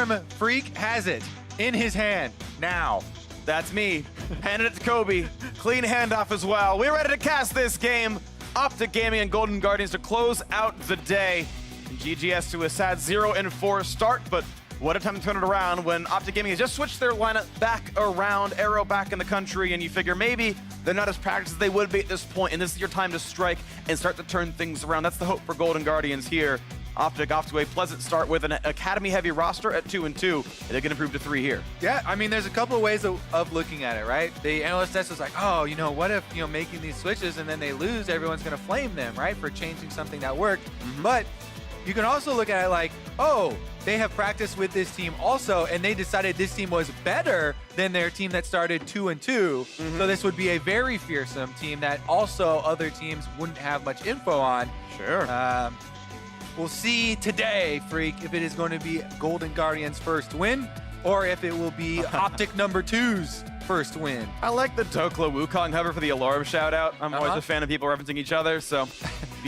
Storm Freak has it in his hand now. That's me. Handed it to Kobe. Clean handoff as well. We're ready to cast this game. OpTic Gaming and Golden Guardians to close out the day. And GGS to a sad 0-4 start, but what a time to turn it around when OpTic Gaming has just switched their lineup back around, Arrow back in the country, and you figure maybe they're not as practiced as they would be at this point, and this is your time to strike and start to turn things around. That's the hope for Golden Guardians here. OpTic off to a pleasant start with an academy-heavy roster at 2-2. They can improve to 3 here. Yeah, I mean, there's a couple of ways of looking at it, right? The analyst test was like, oh, you know, what if, you know, making these switches and then they lose, everyone's going to flame them, right, for changing something that worked. But you can also look at it like, oh, they have practiced with this team also, and they decided this team was better than their team that started 2-2. So this would be a very fearsome team that also other teams wouldn't have much info on. Sure. We'll see today, Freak, if it is going to be Golden Guardians' first win, or if it will be OpTic number 2's first win. I like the Dokla Wukong hover for the Alorum shout-out. I'm always a fan of people referencing each other, so...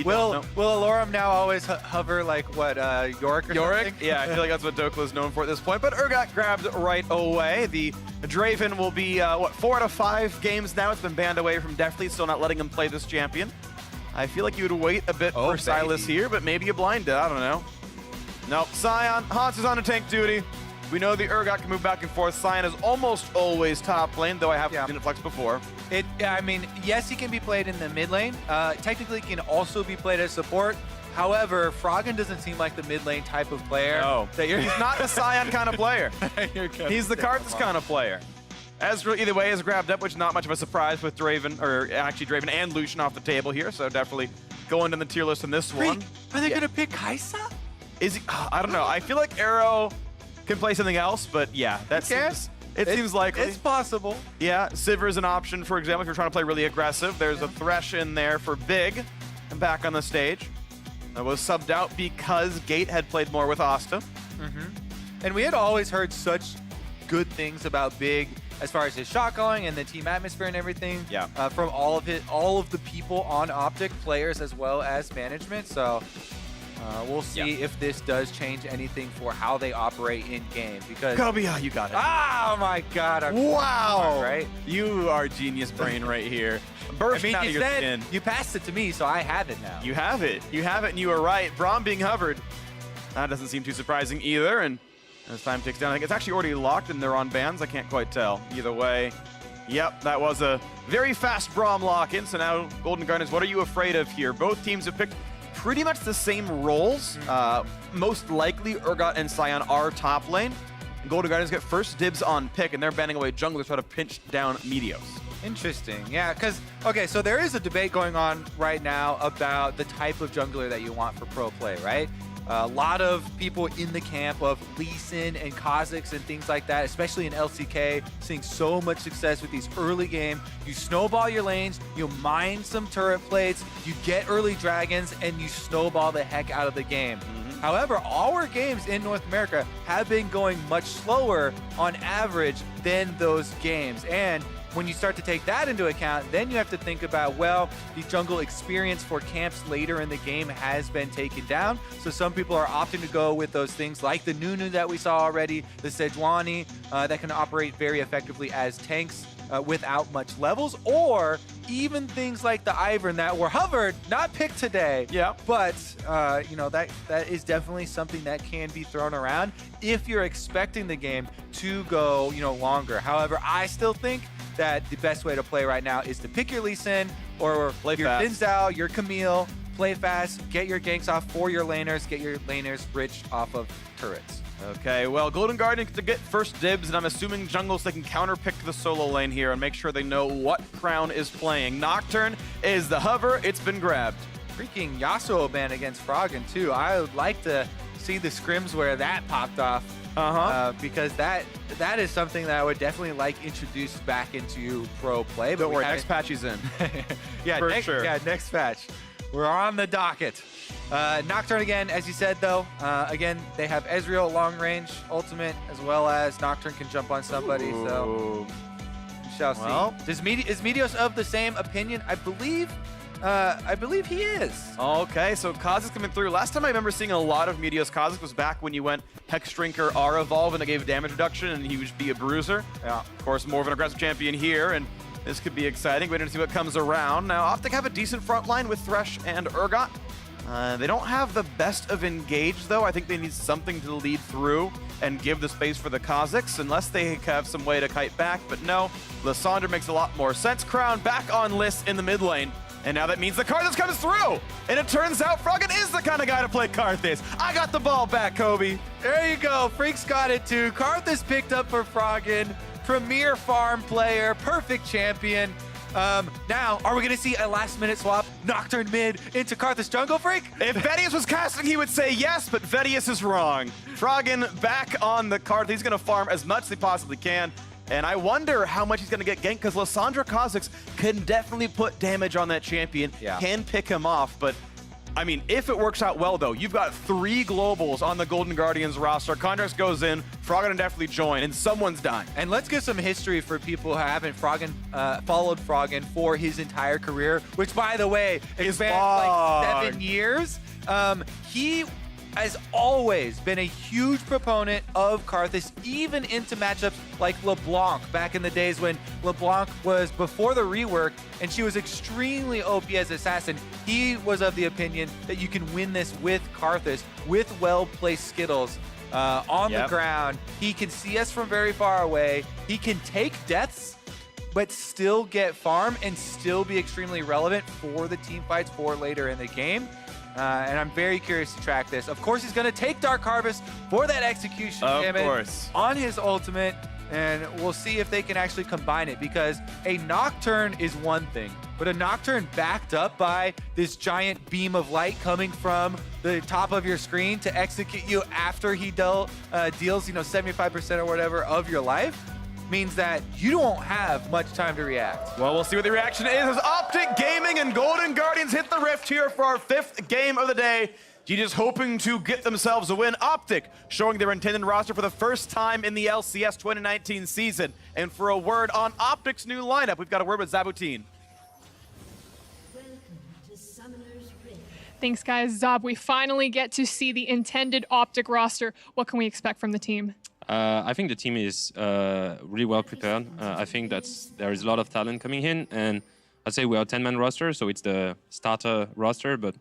Will Alorum now always hover like, what, Yorick or something? Yeah, I feel like that's what Dokla is known for at this point. But Urgot grabbed right away. The Draven will be, 4 out of 5 games now. It's been banned away from Deathly, still not letting him play this champion. I feel like you would wait a bit for Silas here, but maybe you blinded. I don't know. Nope. Sion, Hans is on a tank duty. We know the Urgot can move back and forth. Sion is almost always top lane, though I have seen it flex before. I mean, yes, he can be played in the mid lane. Technically, he can also be played as support. However, Froggen doesn't seem like the mid lane type of player. No, he's not the Sion kind of player. He's the Karthus kind of player. Ezreal, either way, is grabbed up, which is not much of a surprise with Draven, or actually Draven and Lucian off the table here, so definitely going to the tier list in this one. Are they going to pick Kaisa? Is he? I don't know. I feel like Arrow can play something else, but yeah, that seems likely. It's possible. Yeah, Sivir is an option, for example, if you're trying to play really aggressive. There's a Thresh in there for Big, and back on the stage. That was subbed out because Gate had played more with Asta. And we had always heard such good things about Big as far as his shot calling and the team atmosphere and everything. Yeah. From all of the people on OpTic, players as well as management. So we'll see if this does change anything for how they operate in game. Because Kobe, you got it. Oh my God! Wow! Right? You are genius brain right here. Bursting out of your skin. You passed it to me, so I have it now. You have it. You have it, and you were right. Braum being hovered. That doesn't seem too surprising either. And as time ticks down, I think it's actually already locked and they're on bans. I can't quite tell. Either way, yep, that was a very fast Braum lock-in. So now, Golden Guardians, what are you afraid of here? Both teams have picked pretty much the same roles. Most likely, Urgot and Sion are top lane. And Golden Guardians get first dibs on pick, and they're banning away junglers to try to pinch down Meteos. Interesting. Yeah, because, okay, so there is a debate going on right now about the type of jungler that you want for pro play, right? A lot of people in the camp of Lee Sin and Kha'Zix and things like that, especially in LCK, seeing so much success with these early game. You snowball your lanes, you mine some turret plates, you get early dragons, and you snowball the heck out of the game. However, our games in North America have been going much slower on average than those games. And when you start to take that into account, then you have to think about, well, the jungle experience for camps later in the game has been taken down. So some people are opting to go with those things like the Nunu that we saw already, the Sejuani that can operate very effectively as tanks without much levels, or even things like the Ivern that were hovered, not picked today. Yeah. But, you know, that is definitely something that can be thrown around if you're expecting the game to go, you know, longer. However, I still think that the best way to play right now is to pick your Lee Sin or play your fast. Finzao, your Camille, play fast, get your ganks off for your laners, get your laners rich off of turrets. Okay, well, Golden Guardians to get first dibs, and I'm assuming jungles they can counter-pick the solo lane here and make sure they know what Crown is playing. Nocturne is the hover. It's been grabbed. Freaking Yasuo ban against Froggen, too. I would like to see the scrims where that popped off. Because that is something that I would definitely like introduced back into pro play. But don't worry, next patch is in. Yeah, for sure. Yeah, next patch. We're on the docket. Nocturne again, as you said though. Again, they have Ezreal long range ultimate as well as Nocturne can jump on somebody. Ooh. So we shall see. Is Meteos of the same opinion? I believe I believe he is. Okay, so Kha'Zix coming through. Last time I remember seeing a lot of Meteos Kha'Zix was back when you went Hex Drinker, R Evolve, and it gave damage reduction, and he would be a bruiser. Yeah. Of course, more of an aggressive champion here, and this could be exciting. Waiting to see what comes around. Now, OpTic have a decent front line with Thresh and Urgot. They don't have the best of engage, though. I think they need something to lead through and give the space for the Kha'Zix, unless they have some way to kite back. But no, Lissandra makes a lot more sense. Crown back on Liss in the mid lane. And now that means the Karthus comes through! And it turns out Froggen is the kind of guy to play Karthus. I got the ball back, Kobe. There you go. Freaks got it too. Karthus picked up for Froggen. Premier farm player. Perfect champion. Now, are we going to see a last-minute swap? Nocturne mid into Karthus jungle, Freak? If Vedius was casting, he would say yes, but Vedius is wrong. Froggen back on the card. He's going to farm as much as he possibly can. And I wonder how much he's going to get ganked, because Lissandra Kha'Zix can definitely put damage on that champion, can pick him off. But, I mean, if it works out well, though, you've got 3 globals on the Golden Guardians roster. Contracts goes in, Froggen will definitely join, and someone's dying. And let's give some history for people who haven't followed Froggen for his entire career, which, by the way, spans like 7 years. He has always been a huge proponent of Karthus, even into matchups like LeBlanc back in the days when LeBlanc was before the rework and she was extremely OP as assassin. He was of the opinion that you can win this with Karthus, with well-placed Skittles on the ground. He can see us from very far away. He can take deaths, but still get farm and still be extremely relevant for the team fights for later in the game. And I'm very curious to track this. Of course, he's going to take Dark Harvest for that execution damage on his ultimate, and we'll see if they can actually combine it, because a Nocturne is one thing, but a Nocturne backed up by this giant beam of light coming from the top of your screen to execute you after he deals, 75% or whatever of your life, means that you don't have much time to react. Well, we'll see what the reaction is as OpTic Gaming and Golden Guardians hit the rift here for our 5th game of the day. GGS hoping to get themselves a win. OpTic showing their intended roster for the first time in the LCS 2019 season. And for a word on OpTic's new lineup, we've got a word with Zabutin. Thanks, guys. Zab, we finally get to see the intended OpTic roster. What can we expect from the team? I think the team is really well prepared. I think there is a lot of talent coming in, and I'd say we are a 10-man roster, so it's the starter roster, but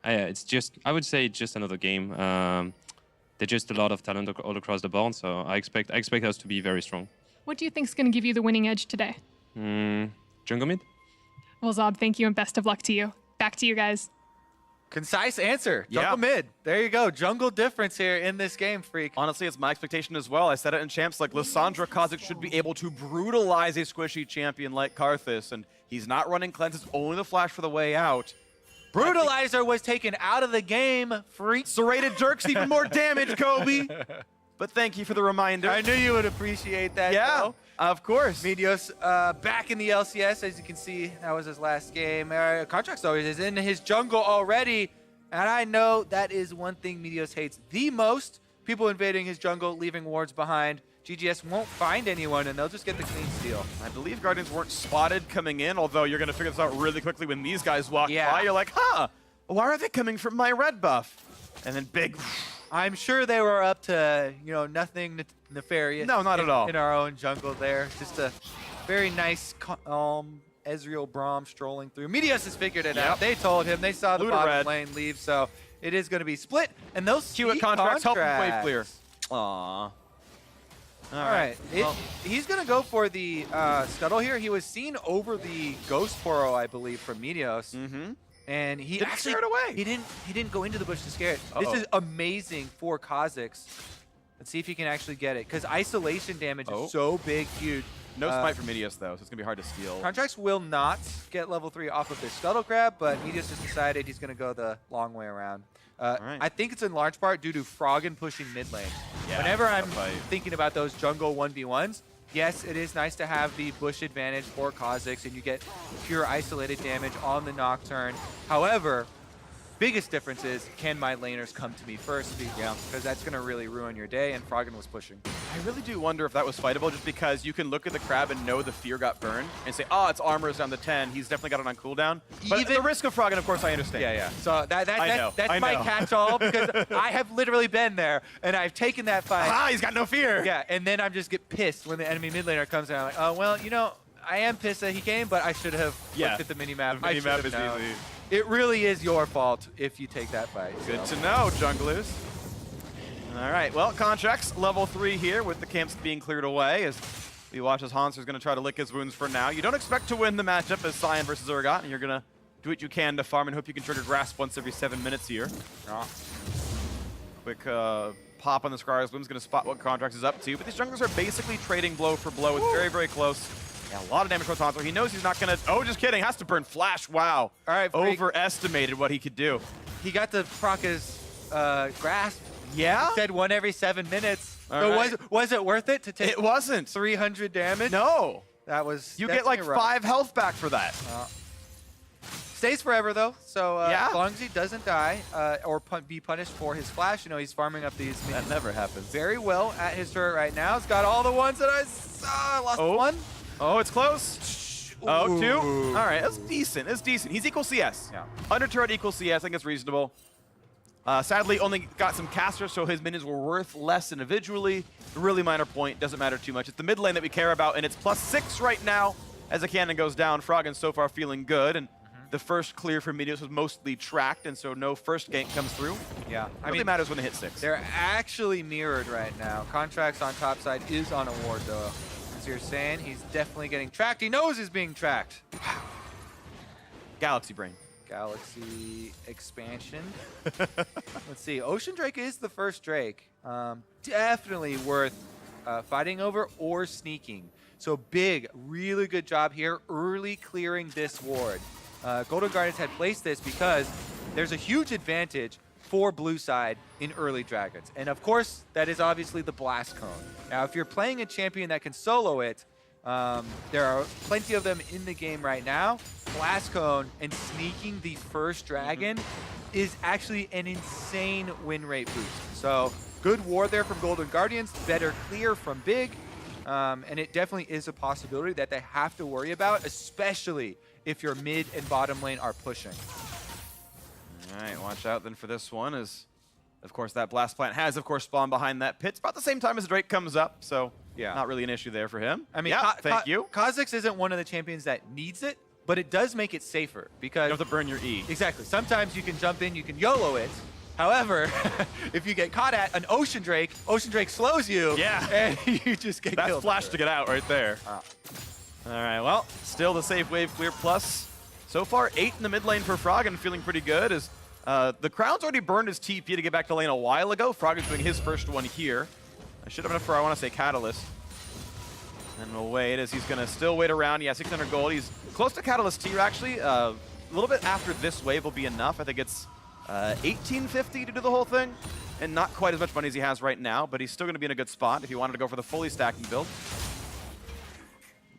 it's just, I would say it's just another game. There's just a lot of talent all across the board, so I expect us to be very strong. What do you think is going to give you the winning edge today? Jungle mid? Well, Zab, thank you and best of luck to you. Back to you guys. Concise answer. Jungle mid. There you go. Jungle difference here in this game, Freak. Honestly, it's my expectation as well. I said it in champs, like Lissandra Kha'Zix should be able to brutalize a squishy champion like Karthus, and he's not running cleanses, only the flash for the way out. Brutalizer was taken out of the game, Freak. Serrated jerks even more damage, Kobe. But thank you for the reminder. I knew you would appreciate that. Yeah, though. of course. Meteos back in the LCS, as you can see. That was his last game. Contracts always is in his jungle already. And I know that is one thing Meteos hates the most. People invading his jungle, leaving wards behind. GGS won't find anyone, and they'll just get the clean steal. I believe Guardians weren't spotted coming in, although you're going to figure this out really quickly when these guys walk by. You're like, huh, why are they coming from my red buff? And then big... I'm sure they were up to, nothing nefarious. No, not at all. In our own jungle there. Just a very nice, Ezreal Braum strolling through. Meteos has figured it out. They told him. They saw the bottom lane leave, so it is going to be split. And those Hewitt contracts help him wave clear. Aww. All right. He's going to go for the Scuttle here. He was seen over the Ghost Poro, I believe, from Meteos. And he didn't actually scare it away. He didn't go into the bush to scare it. This is amazing for Kha'Zix. Let's see if he can actually get it, because isolation damage is so big, huge. No smite for Meteos though, so it's gonna be hard to steal. Contracts will not get level 3 off of this Scuttle Crab, but Meteos just decided he's gonna go the long way around. I think it's in large part due to Froggen pushing mid lane. Whenever I'm thinking about those jungle 1v1s, yes, it is nice to have the bush advantage for Kha'Zix, and you get pure isolated damage on the Nocturne. However, biggest difference is, can my laners come to me first? Because that's going to really ruin your day, and Froggen was pushing. I really do wonder if that was fightable, just because you can look at the crab and know the fear got burned and say, oh, its armor is down to 10. He's definitely got it on cooldown. But Even- the risk of Froggen, of course, I understand. Yeah. So that's I my know. catch-all, because I have literally been there, and I've taken that fight. Ah, he's got no fear. Yeah, and then I'm just get pissed when the enemy mid laner comes in. I'm like, oh, well, you know, I am pissed that he came, but I should have looked at the minimap. The minimap is easy. It really is your fault if you take that fight. Good to know, junglers. All right, well, contracts level 3 here with the camps being cleared away as we watch as Hanser's going to try to lick his wounds for now. You don't expect to win the matchup as Cyan versus Urgot, and you're going to do what you can to farm and hope you can trigger Grasp once every 7 minutes here. Quick pop on the Scryer's Bloom's going to spot what Contracts is up to, but these junglers are basically trading blow for blow. It's very, very close. Yeah, a lot of damage towards Hanser. He knows he's not going to... Oh, just kidding. Has to burn Flash. Wow. All right, Freak. Overestimated what he could do. He got to proc his Grasp. Yeah? He said 1 every 7 minutes. All So right. was it worth it to take It wasn't. 300 damage? No. That was... You get like definitely rough. 5 health back for that. Stays forever, though, so Yeah. as long as he doesn't die or be punished for his flash, you know, he's farming up these minions That never happens. very well at his turret right now. He's got all the ones that I saw. Lost one. Oh, it's close. Oh, 2. Ooh. All right, that's decent. That's decent. He's equal CS. Yeah. Under turret equal CS, I think it's reasonable. Sadly, only got some casters, so his minions were worth less individually. Really minor point. Doesn't matter too much. It's the mid lane that we care about, and it's +6 right now as the cannon goes down. Froggen so far feeling good, and the first clear for Meteos was mostly tracked, and so no first gank comes through. Yeah, It really matters when they hit 6. they're actually mirrored right now. Contracts on top side is on a ward, though. As you're saying, he's definitely getting tracked. He knows he's being tracked. Galaxy Brain. Galaxy expansion. Let's see. Ocean Drake is the first Drake. Definitely worth fighting over or sneaking. So big, really good job here, early clearing this ward. Golden Guardians had placed this because there's a huge advantage for blue side in early dragons. And of course, that is obviously the Blast Cone. Now, if you're playing a champion that can solo it, there are plenty of them in the game right now. Blast Cone and sneaking the first dragon is actually an insane win rate boost. So good ward there from Golden Guardians, better clear from Big, and it definitely is a possibility that they have to worry about, especially if your mid and bottom lane are pushing. All right, watch out then for this one, as of course that blast plant has of course spawned behind that pit. It's about the same time as Drake comes up, so Yeah. not really an issue there for him. I mean, yeah, thank you. Kha'Zix isn't one of the champions that needs it, but it does make it safer because You don't have to burn your E. exactly. Sometimes you can jump in, you can YOLO it. However, if you get caught at an Ocean Drake slows you. Yeah. And you just get That's killed. flash to get out right there. All right, well, still the safe wave clear plus. So far, 8 in the mid lane for Froggen, feeling pretty good as the Crown's already burned his TP to get back to lane a while ago. Froggen's doing his first one here. I should have enough for, I want to say, Catalyst. And we'll wait as he's going to still wait around. Yeah, 600 gold. He's close to Catalyst tier, actually. A little bit after this wave will be enough. I think it's 1850 to do the whole thing. And not quite as much money as he has right now, but he's still going to be in a good spot if he wanted to go for the fully stacking build.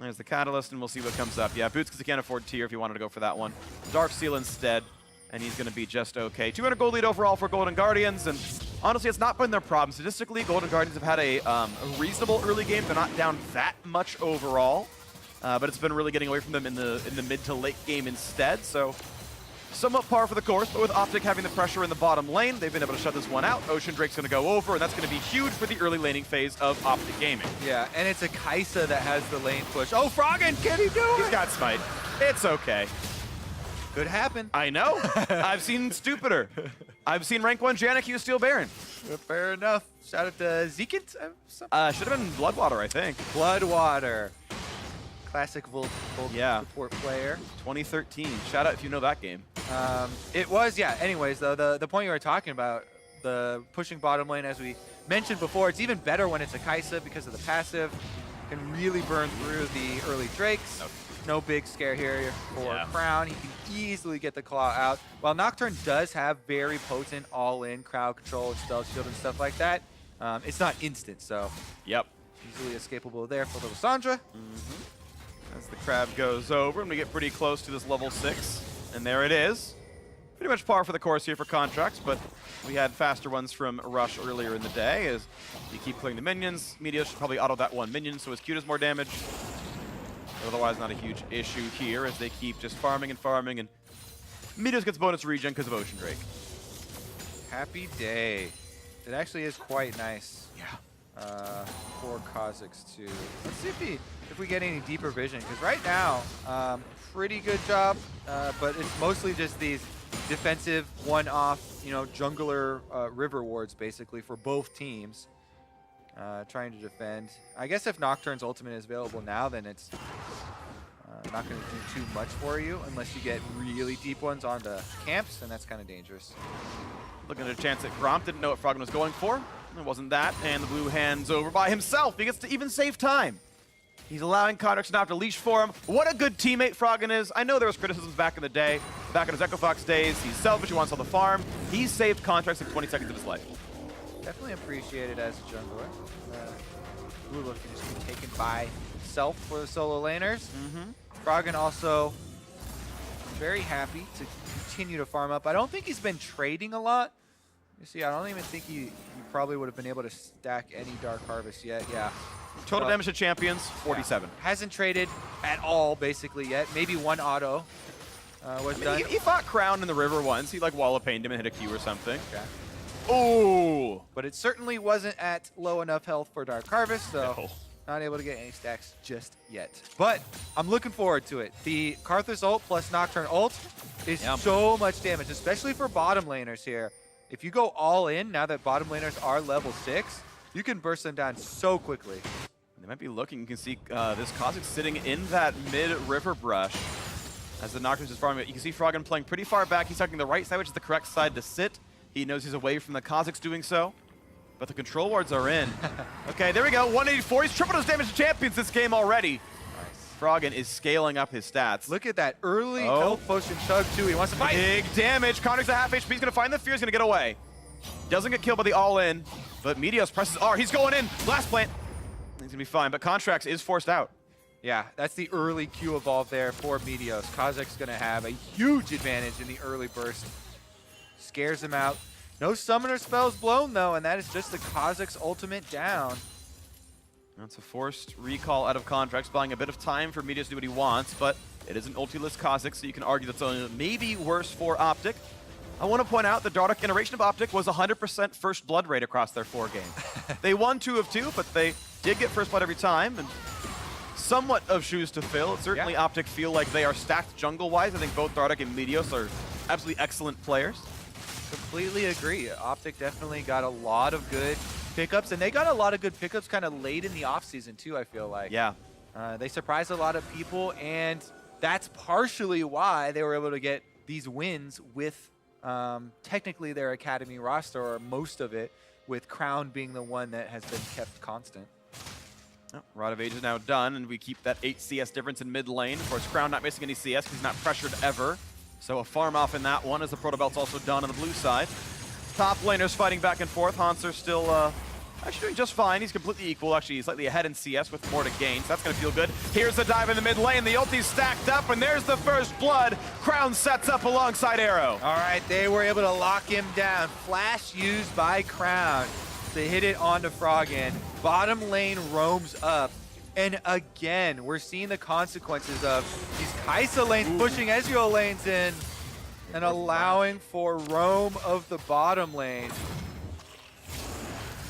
There's the Catalyst, and we'll see what comes up. Yeah, Boots, because he can't afford tier if he wanted to go for that one. Dark Seal instead, and he's going to be just okay. 200 gold lead overall for Golden Guardians, and honestly, it's not been their problem. Statistically, Golden Guardians have had a reasonable early game. They're not down that much overall, but it's been really getting away from them in the mid to late game instead, so somewhat par for the course, but with OpTic having the pressure in the bottom lane, they've been able to shut this one out. Ocean Drake's going to go over, and that's going to be huge for the early laning phase of OpTic Gaming. Yeah, and it's a Kaisa that has the lane push. Oh, Froggen, can he do it? He's got Smite. It's okay. Could happen. I know. I've seen stupider. I've seen rank 1 Janik use Steel Baron. Fair enough. Shout out to Zekit. Should have been Bloodwater, I think. Bloodwater. Classic Volt Yeah. support player. 2013. Shout out if you know that game. It was, yeah. Anyways, though, the point you were talking about, the pushing bottom lane, as we mentioned before, it's even better when it's a Kaisa because of the passive. Can really burn through the early Drakes. No big scare here for Crown. He can easily get the claw out. While Nocturne does have very potent all-in crowd control and stealth shield and stuff like that, it's not instant, so Yep. easily escapable there for little Sandra. As the crab goes over, and we get pretty close to this level 6. And there it is. Pretty much par for the course here for Contracts, but we had faster ones from Rush earlier in the day as you keep clearing the minions. Meteos should probably auto that one minion, so his Q does more damage. But otherwise, not a huge issue here as they keep just farming, and Meteos gets bonus regen because of Ocean Drake. Happy day. It actually is quite nice. Yeah. For Kha'Zix too. Let's see if we get any deeper vision, because right now, pretty good job, but it's mostly just these defensive one-off, jungler river wards basically for both teams, trying to defend. I guess if Nocturne's ultimate is available now, then it's not going to do too much for you unless you get really deep ones onto camps, and that's kind of dangerous. Looking at a chance at Gromp, didn't know what Froggen was going for. It wasn't that, and the blue hands over by himself. He gets to even save time. He's allowing Contracts now to leash for him. What a good teammate Froggen is. I know there was criticisms back in the day, back in his Echo Fox days. He's selfish, he wants all the farm. He saved Contracts in 20 seconds of his life. Definitely appreciated as a jungler. Blue look can just be taken by himself for the solo laners. Froggen also very happy to continue to farm up. I don't think he's been trading a lot. You see, I don't even think he probably would have been able to stack any Dark Harvest yet. Yeah. Total damage to champions, 47. Yeah. Hasn't traded at all, basically, yet. Maybe one auto was done. He fought Crown in the river once. He, wall pained him and hit a Q or something. Okay. Ooh! But it certainly wasn't at low enough health for Dark Harvest, so not able to get any stacks just yet. But I'm looking forward to it. The Karthus ult plus Nocturne ult is so much damage, especially for bottom laners here. If you go all in, now that bottom laners are level 6, you can burst them down so quickly. They might be looking. You can see this Kha'Zix sitting in that mid-river brush as the Nocturne is farming. You can see Froggen playing pretty far back. He's tucking the right side, which is the correct side to sit. He knows he's away from the Kha'Zix doing so. But the control wards are in. Okay, there we go. 184. He's tripled his damage to champions this game already. Nice. Froggen is scaling up his stats. Look at that early health potion chug, too. He wants to fight. Big damage. Contract's at half HP. He's going to find the fear. He's going to get away. Doesn't get killed by the all-in, but Meteos presses R. He's going in. Blast plant. He's going to be fine, but Contracts is forced out. Yeah, that's the early Q evolve there for Meteos. Kha'Zix's going to have a huge advantage in the early burst. Scares him out. No summoner spells blown, though, and that is just the Kha'Zix ultimate down. That's a forced recall out of Contracts, buying a bit of time for Meteos to do what he wants, but it is an ulti-less Kha'Zix, so you can argue that's only maybe worse for OpTic. I want to point out the Dardoch iteration of OpTic was 100% first blood rate across their 4 games. They won 2 of 2, but they did get first blood every time, and somewhat of shoes to fill. Certainly OpTic feel like they are stacked jungle-wise. I think both Dardoch and Meteos are absolutely excellent players. Completely agree. OpTic definitely got a lot of good pickups, and they got a lot of good pickups kind of late in the offseason too, I feel like. Yeah. They surprised a lot of people, and that's partially why they were able to get these wins with technically their academy roster, or most of it, with Crown being the one that has been kept constant. Oh, Rod of Age is now done, and we keep that 8 CS difference in mid lane. Of course, Crown not missing any CS because he's not pressured ever. So a farm off in that one, as the Proto Belt's also done on the blue side. Top laners fighting back and forth. Hanser still actually doing just fine. He's completely equal. Actually, he's slightly ahead in CS with more to gain, so that's going to feel good. Here's the dive in the mid lane. The ulti's stacked up, and there's the first blood. Crown sets up alongside Arrow. All right, they were able to lock him down. Flash used by Crown to hit it onto Froggen. Bottom lane roams up. And again, we're seeing the consequences of these Kai'Sa lanes pushing Ezreal lanes in and allowing for roam of the bottom lane.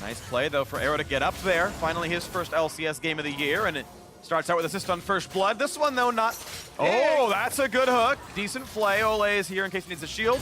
Nice play, though, for Arrow to get up there. Finally, his first LCS game of the year, and it starts out with assist on first blood. This one, though, not... Oh, that's a good hook. Decent play. Ole is here in case he needs a shield.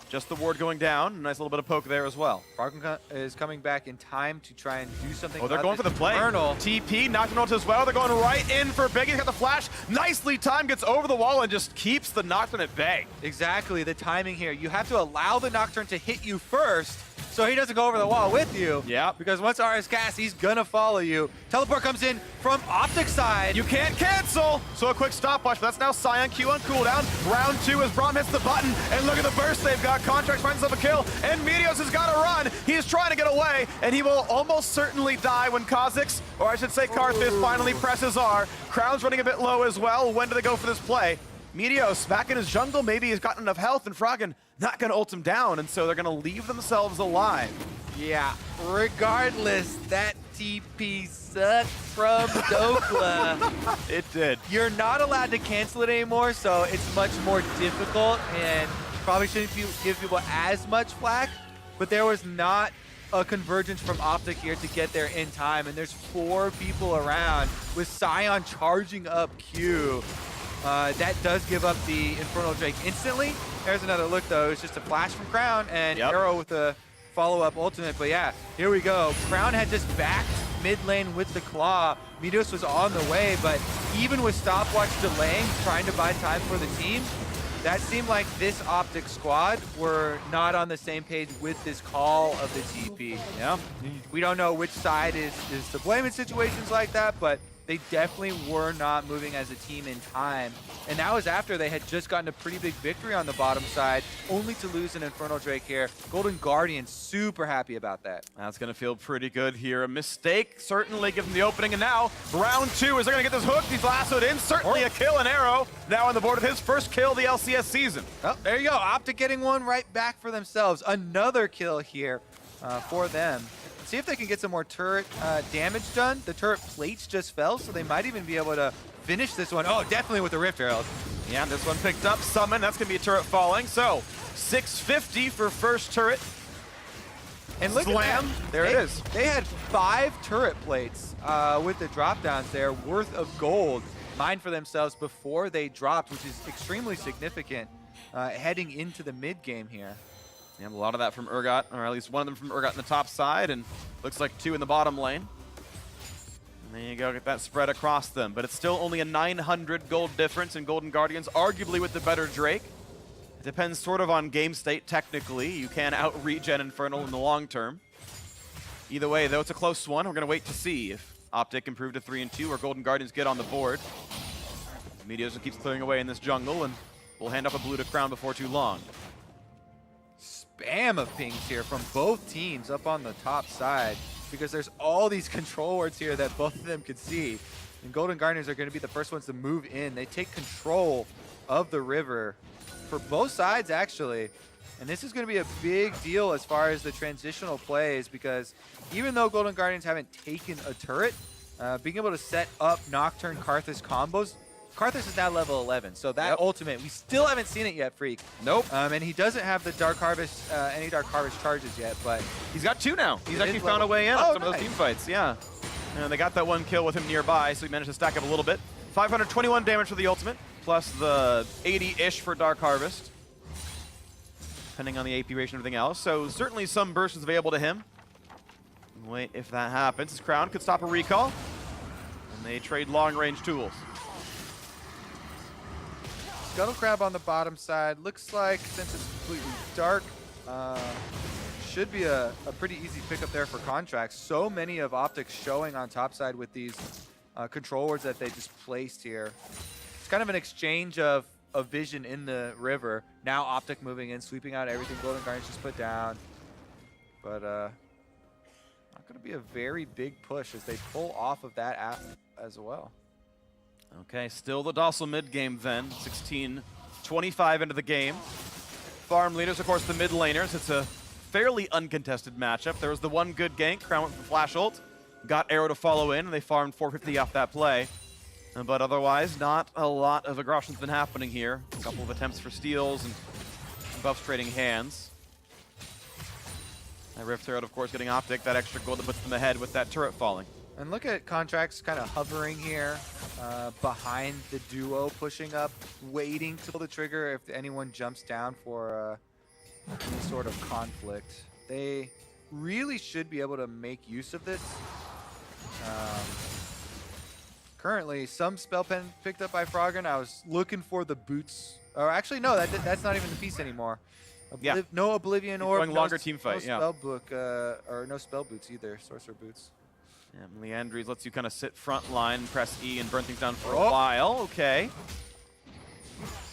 Just the ward going down. Nice little bit of poke there as well. Froggen is coming back in time to try and do something. Oh, they're going for the play. Infernal. TP, knocked him out as well. They're going right in for Big. He's got the flash. Nicely timed, gets over the wall and just keeps the Nocturne at bay. Exactly, the timing here. You have to allow the Nocturne to hit you first so he doesn't go over the wall with you. Yeah. Because once R is cast, he's gonna follow you. Teleport comes in from OpTic side. You can't cancel! So a quick stopwatch, but that's now Scion Q on cooldown. Round 2 as Braum hits the button, and look at the burst they've got. Contracts finds himself a kill, and Meteos has got to run. He's trying to get away, and he will almost certainly die when Kha'Zix, or I should say Karthus, finally presses R. Crown's running a bit low as well. When do they go for this play? Meteos back in his jungle, maybe he's gotten enough health, and Froggen not gonna ult him down, and so they're gonna leave themselves alive. Yeah, regardless, that TP sucked from Dokla. It did. You're not allowed to cancel it anymore, so it's much more difficult, and probably shouldn't give people as much flack, but there was not a convergence from OpTic here to get there in time, and there's 4 people around with Sion charging up Q. That does give up the Infernal Drake instantly. There's another look, though. It's just a flash from Crown, and Arrow with a follow-up ultimate. But yeah, here we go. Crown had just backed mid lane with the Claw. Meteos was on the way, but even with stopwatch delaying, trying to buy time for the team, that seemed like this OpTic squad were not on the same page with this call of the TP. Yeah. We don't know which side is to blame in situations like that, but they definitely were not moving as a team in time. And that was after they had just gotten a pretty big victory on the bottom side, only to lose an Infernal Drake here. Golden Guardian super happy about that. That's going to feel pretty good here. A mistake certainly gives them the opening, and now round 2. Is they're going to get this hooked? He's lassoed in. Certainly a kill, and Arrow now on the board with his first kill of the LCS season. Oh, there you go. OpTic getting one right back for themselves. Another kill here for them. See if they can get some more turret damage done. The turret plates just fell, so they might even be able to finish this one. Oh, definitely with the Rift Herald. Yeah, this one picked up. Summon, that's going to be a turret falling. So, 650 for first turret. And look Slam. at that. There it is. They had 5 turret plates with the drop downs there, worth of gold, mined for themselves before they dropped, which is extremely significant heading into the mid game here. Yeah, a lot of that from Urgot, or at least one of them from Urgot in the top side, and looks like 2 in the bottom lane. And there you go, get that spread across them. But it's still only a 900 gold difference in Golden Guardians, arguably with the better Drake. It depends sort of on game state, technically. You can out-regen Infernal in the long term. Either way, though, it's a close one. We're going to wait to see if OpTic improve to 3 and 2 or Golden Guardians get on the board. Meteos keeps clearing away in this jungle, and we'll hand up a blue to Crown before too long. Spam of pings here from both teams up on the top side, because there's all these control wards here that both of them could see. And Golden Guardians are going to be the first ones to move in. They take control of the river for both sides, actually. And this is going to be a big deal as far as the transitional plays, because even though Golden Guardians haven't taken a turret, being able to set up Nocturne Karthus combos, Karthus is now level 11, so that ultimate, we still haven't seen it yet, Freak. Nope. And he doesn't have the Dark Harvest, any Dark Harvest charges yet, but he's got 2 now. He's actually found a way in on some of those team fights, yeah. And they got that 1 kill with him nearby, so he managed to stack up a little bit. 521 damage for the ultimate, plus the 80-ish for Dark Harvest, depending on the AP ratio and everything else. So certainly some burst is available to him. Wait if that happens. His Crown could stop a recall, and they trade long-range tools. Scuttle Crab on the bottom side. Looks like, since it's completely dark, should be a pretty easy pickup there for contracts. So many of OpTic showing on top side with these control wards that they just placed here. It's kind of an exchange of vision in the river. Now OpTic moving in, sweeping out everything Golden Guardians just put down. But not going to be a very big push as they pull off of that app as well. Okay, still the docile mid game then. 16-25 into the game. Farm leaders, of course, the mid laners. It's a fairly uncontested matchup. There was the one good gank. Crown went for flash ult. Got Arrow to follow in, and they farmed 450 off that play. But otherwise, not a lot of aggression's been happening here. A couple of attempts for steals and buffs trading hands. That Rift Herald, of course, getting OpTic, that extra gold that puts them ahead with that turret falling. And look at Contracts kind of hovering here behind the duo, pushing up, waiting to pull the trigger if anyone jumps down for any sort of conflict. They really should be able to make use of this. Currently, some spell pen picked up by Froggen. I was looking for the boots. Or actually, no, that's not even the piece anymore. Yeah. No Oblivion Orb. Going longer team fight, no spell book, or no spell boots either, Sorcerer boots. Yeah, Leandries lets you kind of sit front line, press E, and burn things down for a while. Okay.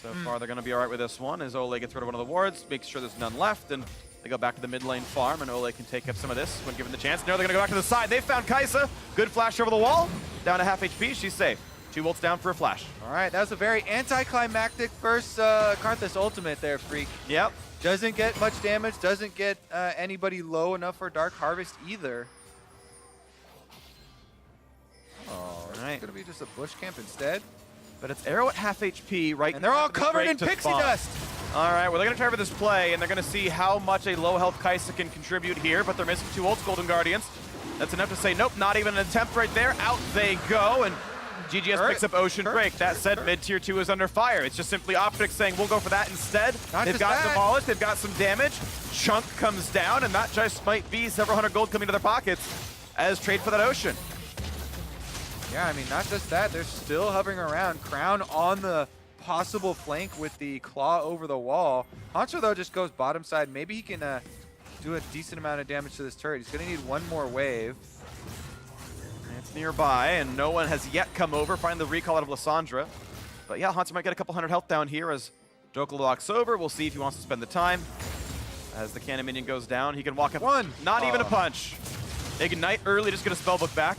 So far, they're going to be all right with this one as Ole gets rid of one of the wards, makes sure there's none left, and they go back to the mid lane farm, and Ole can take up some of this when given the chance. Now they're going to go back to the side. They found Kai'Sa. Good flash over the wall. Down to half HP. She's safe. 2 ults down for a flash. All right, that was a very anticlimactic first Karthus ultimate there, Freak. Yep. Doesn't get much damage, doesn't get anybody low enough for Dark Harvest either. Oh, it's right. gonna be just a bush camp instead. But it's Arrow at half HP, right? And they're all covered in pixie dust. All right, well, they're going to try for this play, and they're going to see how much a low-health Kai'Sa can contribute here, but they're missing 2 ults, Golden Guardians. That's enough to say, nope, not even an attempt right there. Out they go, and GGS picks up Ocean Break. That said, mid-tier 2 is under fire. It's just simply OpTic saying, we'll go for that instead. They've got demolished, they've got some damage. Chunk comes down, and that just might be several hundred gold coming to their pockets as trade for that Ocean. Yeah, I mean, not just that, they're still hovering around. Crown on the possible flank with the claw over the wall. Hancho, though, just goes bottom side. Maybe he can do a decent amount of damage to this turret. He's going to need one more wave. It's nearby, and no one has yet come over. Find the recall out of Lissandra. But yeah, Hancho might get a couple hundred health down here as Dokal walks over. We'll see if he wants to spend the time. As the cannon minion goes down, he can walk up. One. Not even a punch. Ignite early, just get a spellbook back.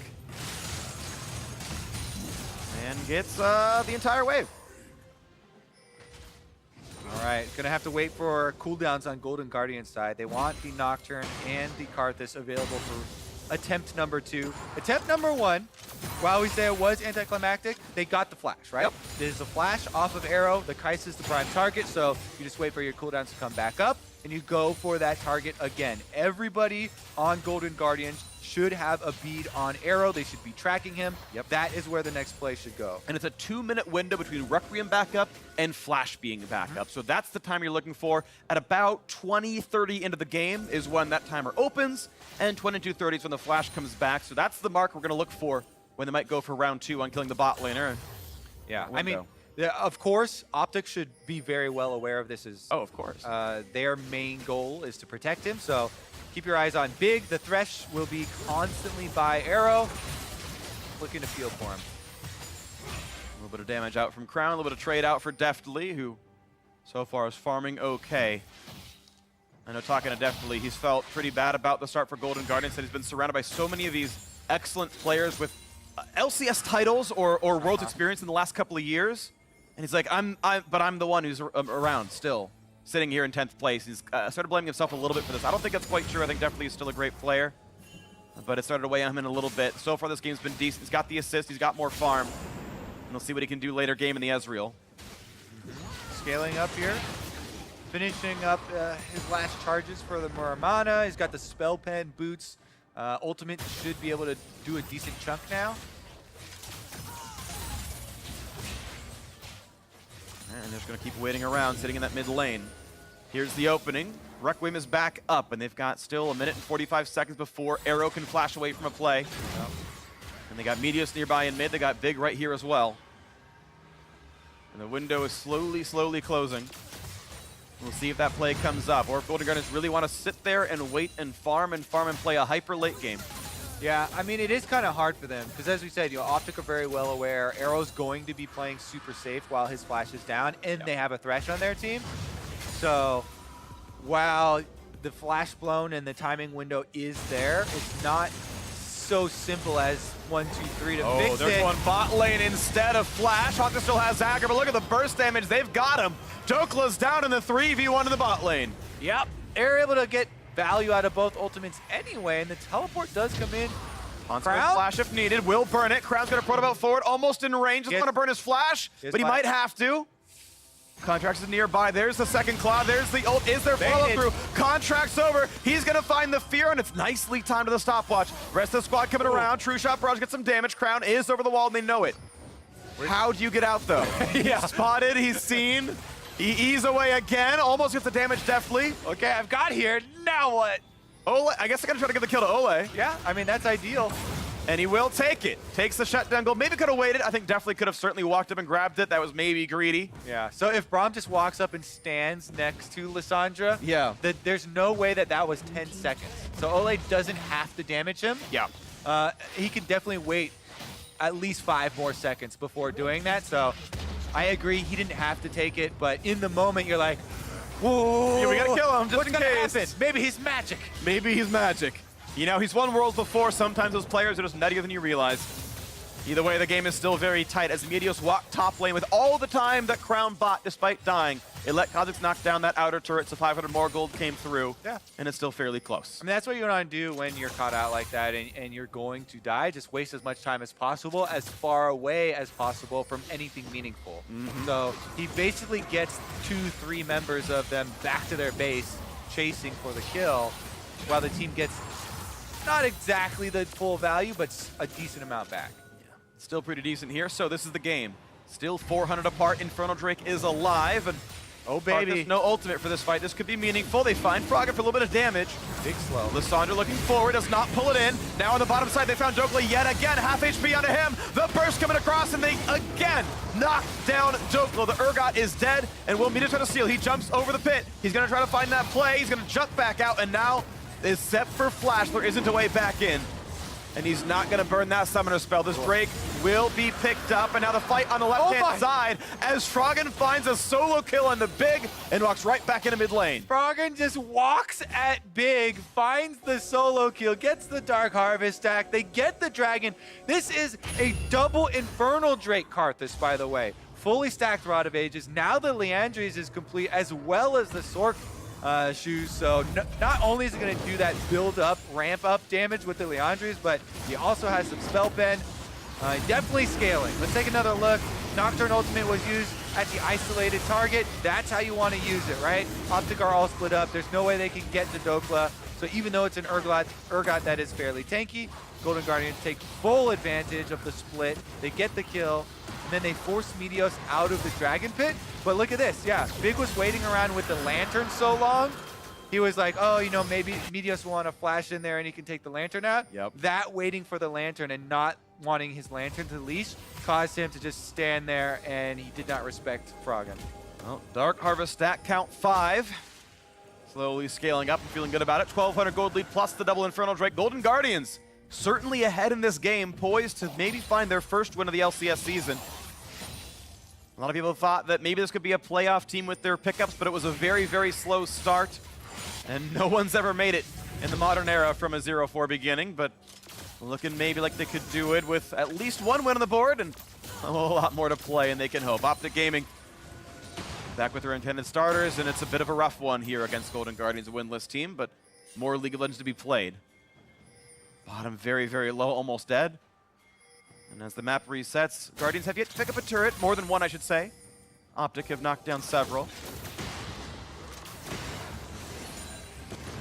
And gets the entire wave. All right, gonna have to wait for cooldowns on Golden Guardian's side. They want the Nocturne and the Karthus available for attempt number 2. Attempt number 1, while we say it was anticlimactic, they got the flash, right? Yep. There's a flash off of Arrow. The Kai'Sa is the prime target, so you just wait for your cooldowns to come back up, and you go for that target again. Everybody on Golden Guardians should have a bead on Arrow. They should be tracking him. Yep. That is where the next play should go. And it's a 2-minute window between Requiem backup and Flash being backup. So that's the time you're looking for. At about 20-30 into the game is when that timer opens, and 22:30 is when the Flash comes back. So that's the mark we're going to look for when they might go for round 2 on killing the bot laner. Yeah, I mean, of course, OpTic should be very well aware of this. Oh, of course. Their main goal is to protect him, so keep your eyes on Big. The Thresh will be constantly by Arrow, looking to feel for him. A little bit of damage out from Crown, a little bit of trade out for Deftly, who so far is farming okay. I know talking to Deftly, he's felt pretty bad about the start for Golden Guardians, that he's been surrounded by so many of these excellent players with LCS titles or Worlds experience in the last couple of years. And he's like, but I'm the one who's around still, sitting here in 10th place. He's started blaming himself a little bit for this. I don't think that's quite true. I think definitely he's still a great player, but it started to weigh on him in a little bit. So far, this game's been decent. He's got the assist. He's got more farm. And we'll see what he can do later game in the Ezreal. Scaling up here, finishing up his last charges for the Muramana. He's got the Spell Pen boots. Ultimate should be able to do a decent chunk now. And they're just going to keep waiting around, sitting in that mid lane. Here's the opening. Requiem is back up, and they've got still 1 minute and 45 seconds before Arrow can flash away from a play. And they got Meteos nearby in mid. They got Big right here as well. And the window is slowly closing. We'll see if that play comes up, or if Golden Guardians really want to sit there and wait and farm and play a hyper late game. Yeah, I mean, it is kind of hard for them, because as we said, OpTic are very well aware Arrow's going to be playing super safe while his flash is down, and they have a Thresh on their team. So while the flash blown and the timing window is there, it's not so simple as 1, 2, 3 to fix it. There's one bot lane instead of flash. Hancho still has Zagger, but look at the burst damage. They've got him. Dokla's down in the 3v1 in the bot lane. Yep, they're able to get value out of both ultimates anyway, and the teleport does come in. Hancho flash if needed, will burn it. Crown's gonna proto forward, almost in range. Doesn't want to burn his flash, but he might have to. Contracts is nearby. There's the second claw. There's the ult. Is there follow through? Contract's over. He's gonna find the fear, and it's nicely timed to the stopwatch. Rest of the squad coming around. True Shot Barrage gets some damage. Crown is over the wall, and they know it. How do you get out though? Yeah. Spotted. He's seen. He ease away again. Almost gets the damage deftly. Okay, I've got here. Now what? Ole, I guess I gotta try to get the kill to Ole. Yeah, I mean, that's ideal. And he will take it. Takes the shutdown goal. Maybe could have waited. I think definitely could have certainly walked up and grabbed it. That was maybe greedy. Yeah, so if Braum just walks up and stands next to Lissandra, Yeah. there's no way that was 10 seconds. So Ole doesn't have to damage him. Yeah. He can definitely wait at least 5 more seconds before doing that. So I agree, he didn't have to take it, but in the moment you're like, whoa, Yeah, we gotta kill him just what's in gonna case. happen? Maybe he's magic. Maybe he's magic. You know, he's won Worlds before. Sometimes those players are just nuttier than you realize. Either way, the game is still very tight as Meteos walk top lane with all the time that Crown bought despite dying. It let Kha'Zix knock down that outer turret, so 500 more gold came through. Yeah. And it's still fairly close. I mean, that's what you want to do when you're caught out like that and you're going to die. Just waste as much time as possible, as far away as possible from anything meaningful. So he basically gets 2-3 members of them back to their base, chasing for the kill, while the team gets not exactly the full value, but a decent amount back. Still pretty decent here, so this is the game. Still 400 apart, Infernal Drake is alive, and oh baby, there's no ultimate for this fight. This could be meaningful. They find Froggen for a little bit of damage. Big slow. Lissandra looking forward, does not pull it in. Now on the bottom side, they found Dokla yet again, half HP onto him. The burst coming across, and they again knock down Dokla. The Urgot is dead, and will Meteos try to steal. He jumps over the pit. He's gonna try to find that play. He's gonna jump back out, and now is set for Flash. There isn't a way back in. And he's not going to burn that summoner spell. This Drake will be picked up. And now the fight on the left-hand side as Froggen finds a solo kill on the Big and walks right back into mid lane. Froggen just walks at Big, finds the solo kill, gets the Dark Harvest stack. They get the dragon. This is a double Infernal Drake Karthus, by the way. Fully stacked Rod of Ages. Now the Liandry's is complete, as well as the Sork shoes. So not only is it going to do that build up, ramp up damage with the Liandry's, but he also has some spell bend. Definitely scaling. Let's take another look. Nocturne Ultimate was used at the isolated target. That's how you want to use it, right? OpTic are all split up. There's no way they can get to Dokla. So even though it's an Urgot that is fairly tanky, Golden Guardians take full advantage of the split. They get the kill, and then they force Meteos out of the Dragon Pit. But look at this, yeah, Big was waiting around with the Lantern so long. He was like, oh, you know, maybe Meteos will want to flash in there and he can take the Lantern out. Yep. That waiting for the Lantern and not wanting his Lantern to leash caused him to just stand there, and he did not respect Froggen. Well, Dark Harvest stat count 5. Slowly scaling up and feeling good about it. 1,200 gold lead plus the double Infernal Drake. Golden Guardians certainly ahead in this game, poised to maybe find their first win of the LCS season. A lot of people thought that maybe this could be a playoff team with their pickups, but it was a very, very slow start. And no one's ever made it in the modern era from a 0-4 beginning, but looking maybe like they could do it with at least one win on the board and a lot more to play, and they can hope. OpTic Gaming back with their intended starters, and it's a bit of a rough one here against Golden Guardians, a winless team, but more League of Legends to be played. Bottom very, very low, almost dead. And as the map resets, Guardians have yet to pick up a turret, more than one, I should say. OpTic have knocked down several.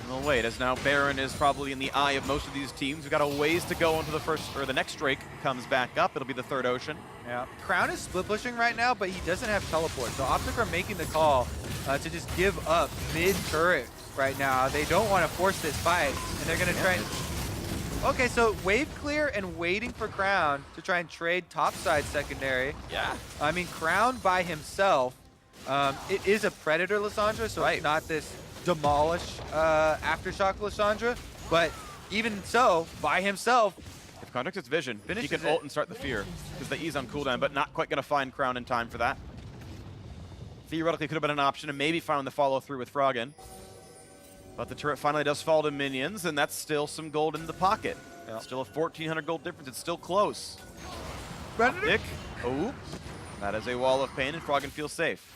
And they'll wait, as now Baron is probably in the eye of most of these teams. We've got a ways to go until the first, or the next Drake comes back up. It'll be the third Ocean. Yeah, Crown is split pushing right now, but he doesn't have teleport. So OpTic are making the call to just give up mid-turret right now. They don't want to force this fight, and they're going to try and... Okay, so wave clear and waiting for Crown to try and trade topside secondary. Yeah. I mean, Crown by himself, it is a Predator Lissandra, so it's not this demolish Aftershock Lissandra, but even so, by himself, If Context gets vision, he finishes can ult and start the fear, because the E's on cooldown, but not quite going to find Crown in time for that. Theoretically could have been an option, and maybe find the follow through with Froggen. But the turret finally does fall to minions, and that's still some gold in the pocket. Yep. Still a 1,400 gold difference. It's still close. Predator? OpTic. Oh, that is a wall of pain, and Froggen feels safe.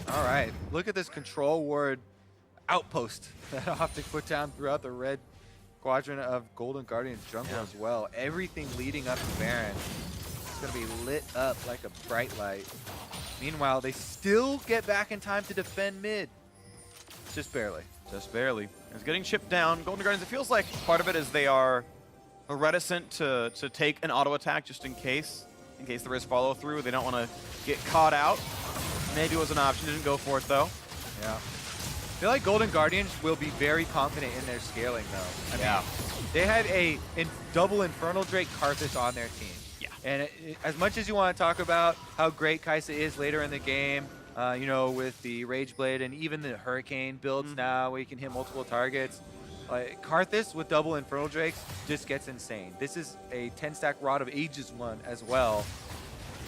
All right, look at this control ward outpost that OpTic put down throughout the red quadrant of Golden Guardians jungle as well. Everything leading up to Baron is going to be lit up like a bright light. Meanwhile, they still get back in time to defend mid. Just barely. Just barely. It's getting chipped down. Golden Guardians, it feels like part of it is they are reticent to take an auto attack just in case there is follow through. They don't want to get caught out. Maybe it was an option. Didn't go for it though. Yeah. I feel like Golden Guardians will be very confident in their scaling though. I mean, they had a double Infernal Drake Karthus on their team. Yeah. And as much as you want to talk about how great Kai'Sa is later in the game, you know, with the Rage Blade and even the Hurricane builds now where you can hit multiple targets. Karthus with double Infernal Drakes just gets insane. This is a 10-stack Rod of Ages one as well.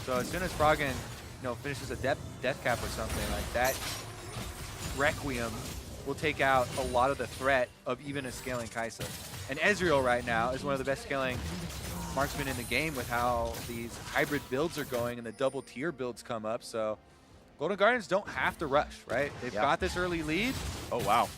So as soon as Froggen, you know, finishes a death cap or something like that, Requiem will take out a lot of the threat of even a scaling Kai'Sa. And Ezreal right now is one of the best scaling marksman in the game with how these hybrid builds are going and the double tier builds come up. So Golden Guardians don't have to rush, right? They've got this early lead. Oh, wow.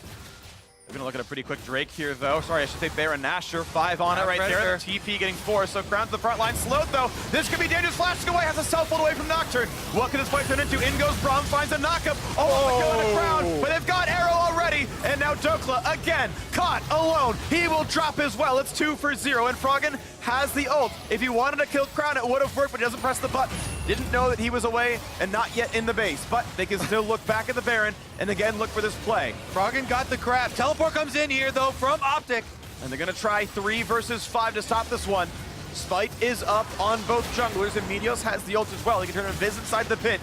We're gonna look at a pretty quick Drake here, though. Sorry, I should say Baron Nashor. 5 on it right there. TP getting 4, so Crown to the front line. Slowed, though. This could be dangerous. Flashing away, has a self-hold away from Nocturne. What can this fight turn into? In goes Braum, finds a knockup. Oh, the kill in the Crown, but they've got Arrow already. And now Dokla, again, caught alone. He will drop as well. It's 2 for 0, and Froggen has the ult. If he wanted to kill Crown, it would have worked, but he doesn't press the button. Didn't know that he was away and not yet in the base, but they can still look back at the Baron and again look for this play. Froggen got the crap. Teleport comes in here, though, from OpTic. And they're gonna try 3 versus 5 to stop this one. Spite is up on both junglers, and Meteos has the ult as well. He can turn Invis inside the pit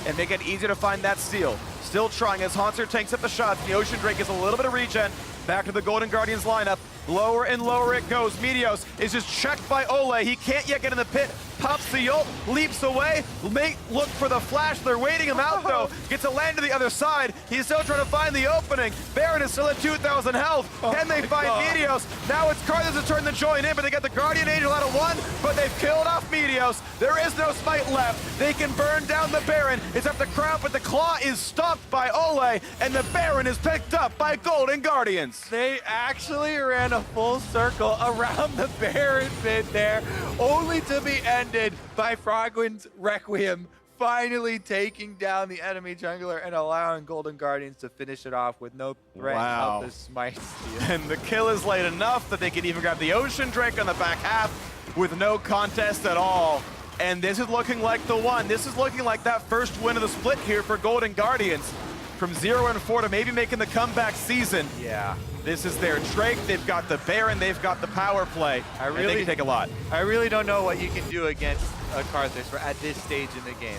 and make it easier to find that steal. Still trying as Haunter tanks up the shots. The Ocean Drake gets a little bit of regen. Back to the Golden Guardians lineup. Lower and lower it goes. Meteos is just checked by Ole. He can't yet get in the pit. Pops the ult, leaps away. Look for the flash. They're waiting him out, though. Gets a land to the other side. He's still trying to find the opening. Baron is still at 2,000 health. Can they find Meteos? Now it's Karthus' turn to join in, but they got the Guardian Angel out of 1, but they've killed off Meteos. There is no Smite left. They can burn down the Baron. It's up to Crown, but the Claw is stopped by Ole, and the Baron is picked up by Golden Guardians. They actually ran a full circle around the Baron pit there, only to be ended by Froggen's Requiem, finally taking down the enemy jungler and allowing Golden Guardians to finish it off with no threat of the Smite steal. And the kill is late enough that they can even grab the Ocean Drake on the back half with no contest at all. And this is looking like the one. This is looking like that first win of the split here for Golden Guardians. From 0-4 to maybe making the comeback season. Yeah. This is their Drake. They've got the Baron. They've got the power play. And they can take a lot. I really don't know what you can do against Karthus at this stage in the game.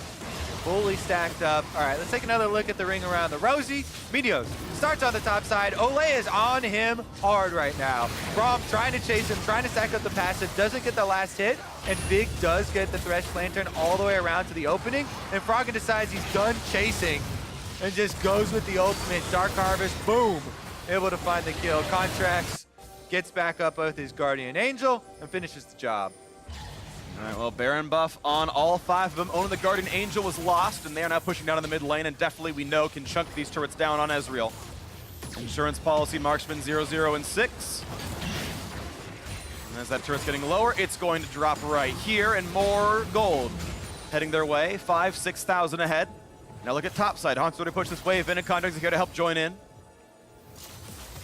Fully stacked up. All right, let's take another look at the ring around the Rosy. Meteos starts on the top side. Ole is on him hard right now. Braum trying to chase him, trying to stack up the passive, doesn't get the last hit, and Big does get the Thresh Lantern all the way around to the opening, and Froggen decides he's done chasing and just goes with the ultimate. Dark Harvest, boom, able to find the kill. Contracts, gets back up with his Guardian Angel, and finishes the job. All right, well, Baron buff on all 5 of them. Owning the Guardian Angel was lost, and they are now pushing down in the mid lane, and definitely we know can chunk these turrets down on Ezreal. Insurance policy, Marksman 0, 0, and 6. And as that turret's getting lower, it's going to drop right here, and more gold heading their way. 5,000, 6,000 ahead. Now look at topside. Hank's going to push this wave in, and Contracts is here to help join in.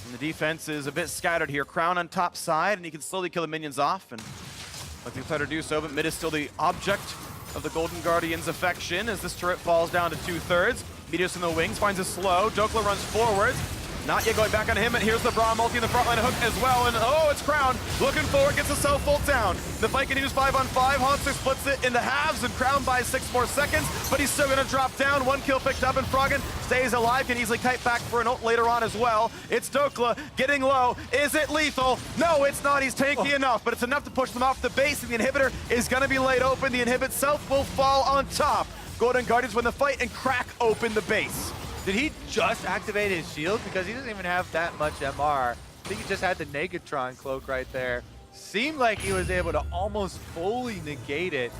And the defense is a bit scattered here. Crown on top side, and he can slowly kill the minions off, and looking to try to do so, but mid is still the object of the Golden Guardians' affection as this turret falls down to 2/3. Meteos in the wings, finds a slow. Dokla runs forwards. Not yet going back on him, and here's the Braum multi in the front line hook as well, and oh, it's Crown. Looking forward, gets a self-ult down. The fight continues 5-on-5. Haunter splits it in the halves, and Crown buys 6 more seconds, but he's still gonna drop down. 1 kill picked up, and Froggen stays alive, can easily kite back for an ult later on as well. It's Dokla getting low. Is it lethal? No, it's not. He's tanky enough, but it's enough to push them off the base, and the inhibitor is gonna be laid open. The inhibit self will fall on top. Golden Guardians win the fight and crack open the base. Did he just activate his shield? Because he doesn't even have that much MR. I think he just had the Negatron cloak right there. Seemed like he was able to almost fully negate it.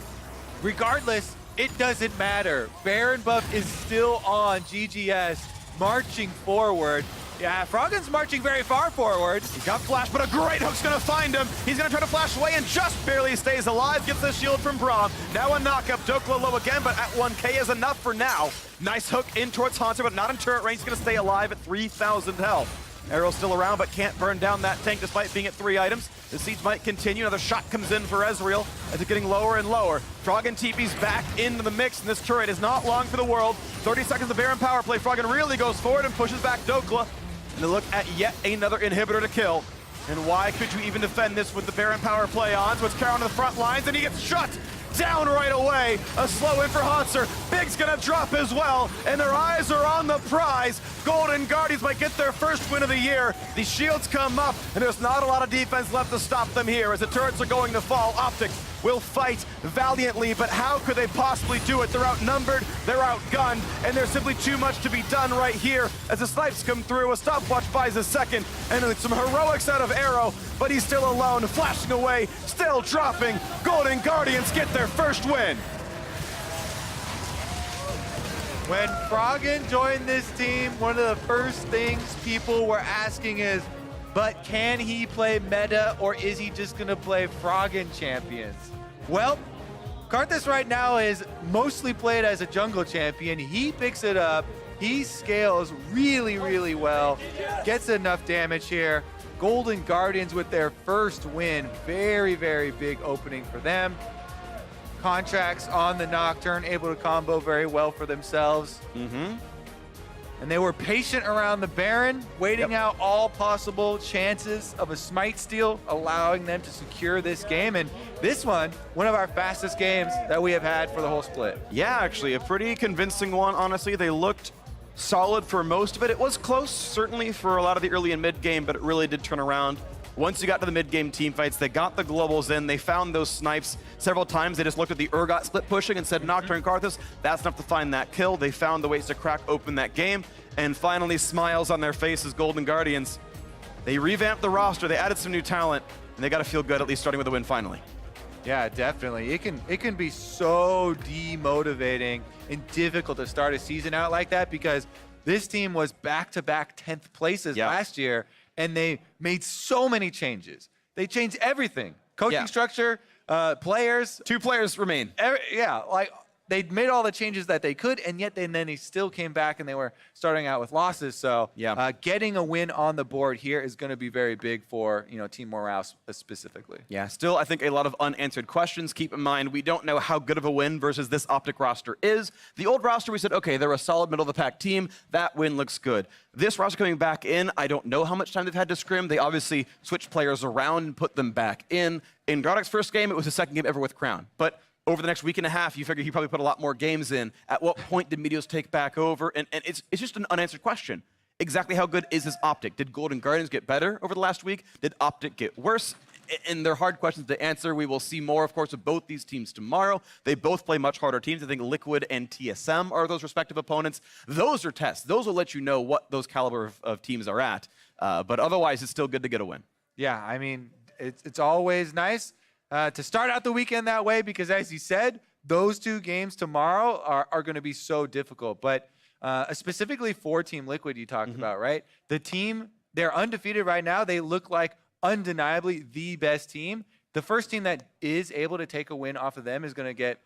Regardless, it doesn't matter. Baron buff is still on. GGS marching forward. Yeah, Froggen's marching very far forward. He got flash, but a great hook's gonna find him. He's gonna try to flash away and just barely stays alive. Gets the shield from Braum. Now a knockup. Dokla low again, but at 1K is enough for now. Nice hook in towards Haunter, but not in turret range. He's gonna stay alive at 3,000 health. Arrow's still around, but can't burn down that tank despite being at 3 items. The siege might continue. Another shot comes in for Ezreal as it's getting lower and lower. Froggen TP's back into the mix, and this turret is not long for the world. 30 seconds of Baron power play. Froggen really goes forward and pushes back Dokla. And they look at yet another inhibitor to kill. And why could you even defend this with the Baron power play on? So it's Carol on the front lines, and he gets shut down right away. A slow in for Haunter. Big's gonna drop as well, and their eyes are on the prize. Golden Guardians might get their first win of the year. The shields come up, and there's not a lot of defense left to stop them here as the turrets are going to fall. OpTic will fight valiantly, but how could they possibly do it? They're outnumbered, they're outgunned, and there's simply too much to be done right here. As the snipes come through, a stopwatch buys a second, and some heroics out of Arrow, but he's still alone, flashing away, still dropping. Golden Guardians get their first win. When Froggen joined this team, one of the first things people were asking is, but can he play meta, or is he just gonna play Froggen champions? Well, Karthus right now is mostly played as a jungle champion. He picks it up, he scales really, really well, gets enough damage here. Golden Guardians with their first win, very, very big opening for them. Contracts on the Nocturne, able to combo very well for themselves. And they were patient around the Baron, waiting out all possible chances of a smite steal, allowing them to secure this game. And this one of our fastest games that we have had for the whole split. Yeah, actually, a pretty convincing one, honestly. They looked solid for most of it. It was close, certainly, for a lot of the early and mid game, but it really did turn around. Once you got to the mid-game team fights, they got the globals in, they found those snipes several times. They just looked at the Urgot split pushing and said, Nocturne Karthus, that's enough to find that kill. They found the ways to crack open that game, and finally smiles on their faces, Golden Guardians. They revamped the roster, they added some new talent, and they got to feel good, at least starting with a win finally. Yeah, definitely. It can be so demotivating and difficult to start a season out like that, because this team was back-to-back 10th places last year, and they made so many changes. They changed everything. Coaching structure, players. 2 players remain. Like they made all the changes that they could, and yet then they still came back and they were starting out with losses. So getting a win on the board here is going to be very big for team morale specifically. Yeah, still I think a lot of unanswered questions. Keep in mind, we don't know how good of a win versus this OpTic roster is. The old roster, we said, okay, they're a solid middle of the pack team. That win looks good. This roster coming back in, I don't know how much time they've had to scrim. They obviously switched players around and put them back in. In Grodic's first game, it was his second game ever with Crown. But over the next week and a half, you figure he probably put a lot more games in. At what point did Meteos take back over? And it's just an unanswered question. Exactly how good is this OpTic? Did Golden Guardians get better over the last week? Did OpTic get worse? And they're hard questions to answer. We will see more, of course, of both these teams tomorrow. They both play much harder teams. I think Liquid and TSM are those respective opponents. Those are tests. Those will let you know what those caliber of teams are at. But otherwise, it's still good to get a win. Yeah, I mean, it's always nice to start out the weekend that way, because as you said, those 2 games tomorrow are going to be so difficult. But specifically for Team Liquid you talked about, right? The team, they're undefeated right now. They look like undeniably the best team. The first team that is able to take a win off of them is going to get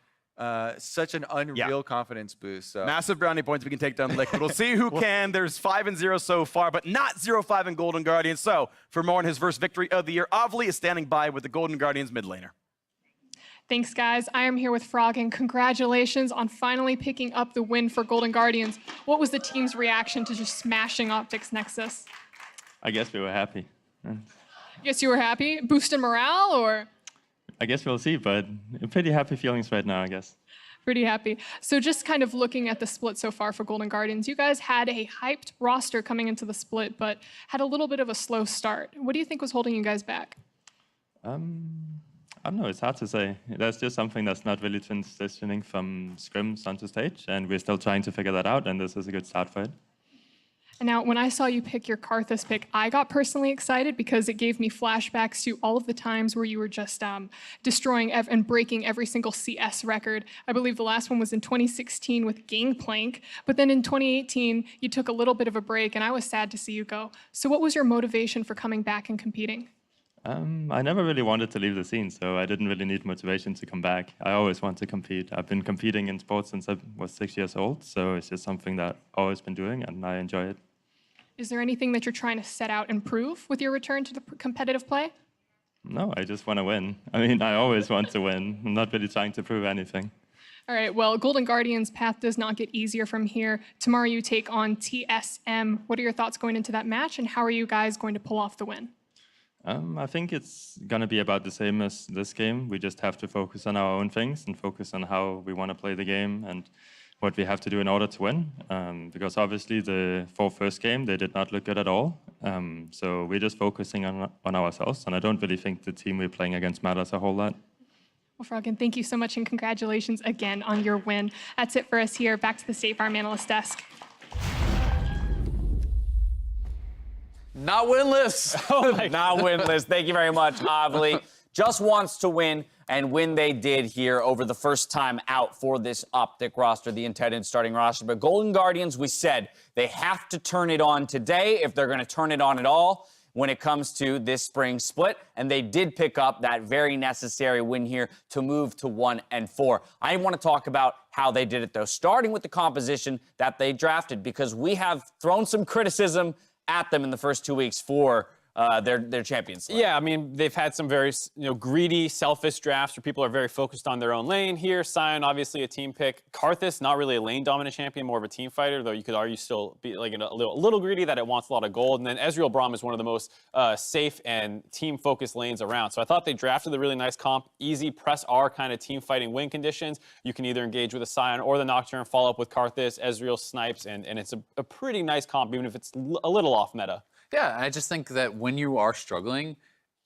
such an unreal confidence boost. So. Massive brownie points we can take down Liquid. We'll see who can. There's 5-0 so far, but not 0-5 in Golden Guardians. So for more on his first victory of the year, Ovly is standing by with the Golden Guardians mid laner. Thanks, guys. I am here with Froggen. Congratulations on finally picking up the win for Golden Guardians. What was the team's reaction to just smashing OpTic's Nexus? I guess we were happy. Guess you were happy? Boosted morale, or? I guess we'll see, but pretty happy feelings right now, I guess. Pretty happy. So just kind of looking at the split so far for Golden Guardians, you guys had a hyped roster coming into the split, but had a little bit of a slow start. What do you think was holding you guys back? I don't know, it's hard to say. There's just something that's not really transitioning from scrims onto stage, and we're still trying to figure that out, and this is a good start for it. And now, when I saw you pick your Karthus pick, I got personally excited because it gave me flashbacks to all of the times where you were just destroying and breaking every single CS record. I believe the last one was in 2016 with Gangplank, but then in 2018, you took a little bit of a break, and I was sad to see you go. So what was your motivation for coming back and competing? I never really wanted to leave the scene, so I didn't really need motivation to come back. I always want to compete. I've been competing in sports since I was 6 years old, so it's just something that I've always been doing, and I enjoy it. Is there anything that you're trying to set out and prove with your return to the competitive play? No, I just want to win. I mean, I always want to win. I'm not really trying to prove anything. All right, well, Golden Guardians' path does not get easier from here. Tomorrow you take on TSM. What are your thoughts going into that match, and how are you guys going to pull off the win? I think it's going to be about the same as this game. We just have to focus on our own things and focus on how we want to play the game and what we have to do in order to win. Because obviously the first game, they did not look good at all. So we're just focusing on ourselves, and I don't really think the team we're playing against matters a whole lot. Well, Froggen, thank you so much, and congratulations again on your win. That's it for us here. Back to the State Farm Analyst Desk. Not winless. Not winless. Thank you very much, Avli. Just wants to win, and win they did here over the first time out for this OpTic roster, the intended starting roster. But Golden Guardians, we said, they have to turn it on today if they're going to turn it on at all when it comes to this spring split, and they did pick up that very necessary win here to move to 1-4. I want to talk about how they did it, though, starting with the composition that they drafted, because we have thrown some criticism at them in the first 2 weeks for their champions slate. Yeah, I mean, they've had some very greedy, selfish drafts where people are very focused on their own lane. Here, Sion, obviously a team pick. Karthus, not really a lane-dominant champion, more of a team fighter, though you could argue still be like a little greedy that it wants a lot of gold. And then Ezreal Braum is one of the most safe and team-focused lanes around. So I thought they drafted a really nice comp, easy press R kind of team-fighting win conditions. You can either engage with a Sion or the Nocturne, follow up with Karthus, Ezreal snipes, and it's a pretty nice comp, even if it's a little off meta. Yeah, I just think that when you are struggling,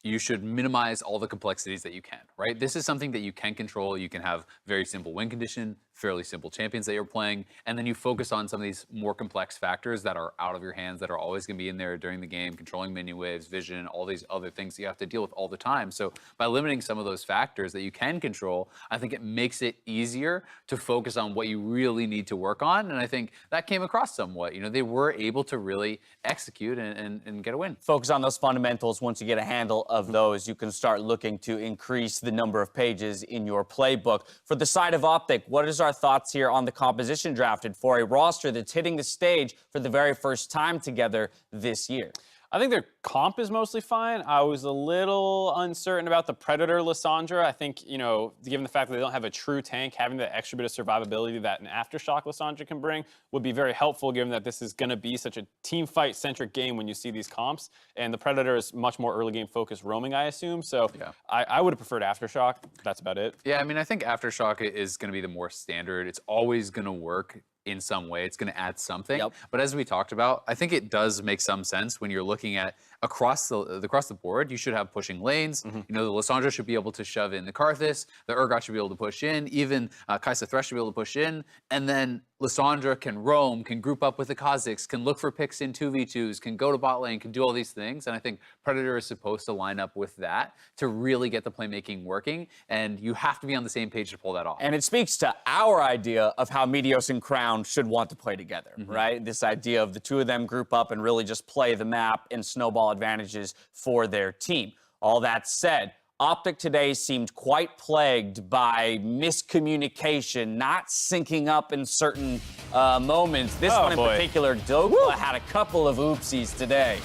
you should minimize all the complexities that you can, right? This is something that you can control. You can have very simple win condition, fairly simple champions that you're playing, and then you focus on some of these more complex factors that are out of your hands, that are always going to be in there during the game, controlling minion waves, vision, all these other things you have to deal with all the time. So by limiting some of those factors that you can control, I think it makes it easier to focus on what you really need to work on, and I think that came across somewhat. You know, they were able to really execute and get a win. Focus on those fundamentals. Once you get a handle of those, you can start looking to increase the number of pages in your playbook. For the side of OpTic, what is our thoughts here on the composition drafted for a roster that's hitting the stage for the very first time together this year? I think their comp is mostly fine. I was a little uncertain about the Predator Lissandra. I think, you know, given the fact that they don't have a true tank, having the extra bit of survivability that an Aftershock Lissandra can bring would be very helpful, given that this is going to be such a team fight centric game when you see these comps. And the Predator is much more early game focused roaming, I assume. So yeah. I would have preferred Aftershock. That's about it. Yeah, I mean, I think Aftershock is going to be the more standard. It's always going to work in some way. It's going to add something. Yep. But as we talked about, I think it does make some sense when you're looking at across the board. You should have pushing lanes. You know, the Lissandra should be able to shove in the Karthus. The Urgot should be able to push in. Even Kai'Sa Thresh should be able to push in. And then Lissandra can roam, can group up with the Kha'Zix, can look for picks in 2v2s, can go to bot lane, can do all these things. And I think Predator is supposed to line up with that to really get the playmaking working. And you have to be on the same page to pull that off. And it speaks to our idea of how Meteos and Crown should want to play together, right? This idea of the two of them group up and really just play the map and snowball advantages for their team. All that said, OpTic today seemed quite plagued by miscommunication, not syncing up in certain moments. This one in particular, Dokla had a couple of oopsies today.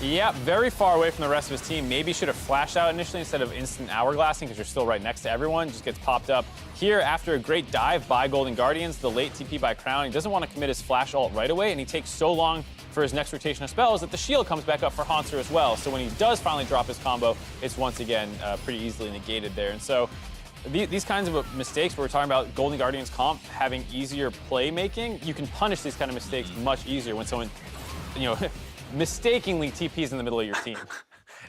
Yeah, very far away from the rest of his team. Maybe should have flashed out initially instead of instant hourglassing because you're still right next to everyone. Just gets popped up. Here, after a great dive by Golden Guardians, the late TP by Crown, he doesn't want to commit his flash ult right away, and he takes so long for his next rotation of spells that the shield comes back up for Haunter as well. So when he does finally drop his combo, it's once again pretty easily negated there. And so these kinds of mistakes, where we're talking about Golden Guardians comp having easier playmaking, you can punish these kind of mistakes much easier when someone, you know, mistakenly TPs in the middle of your team.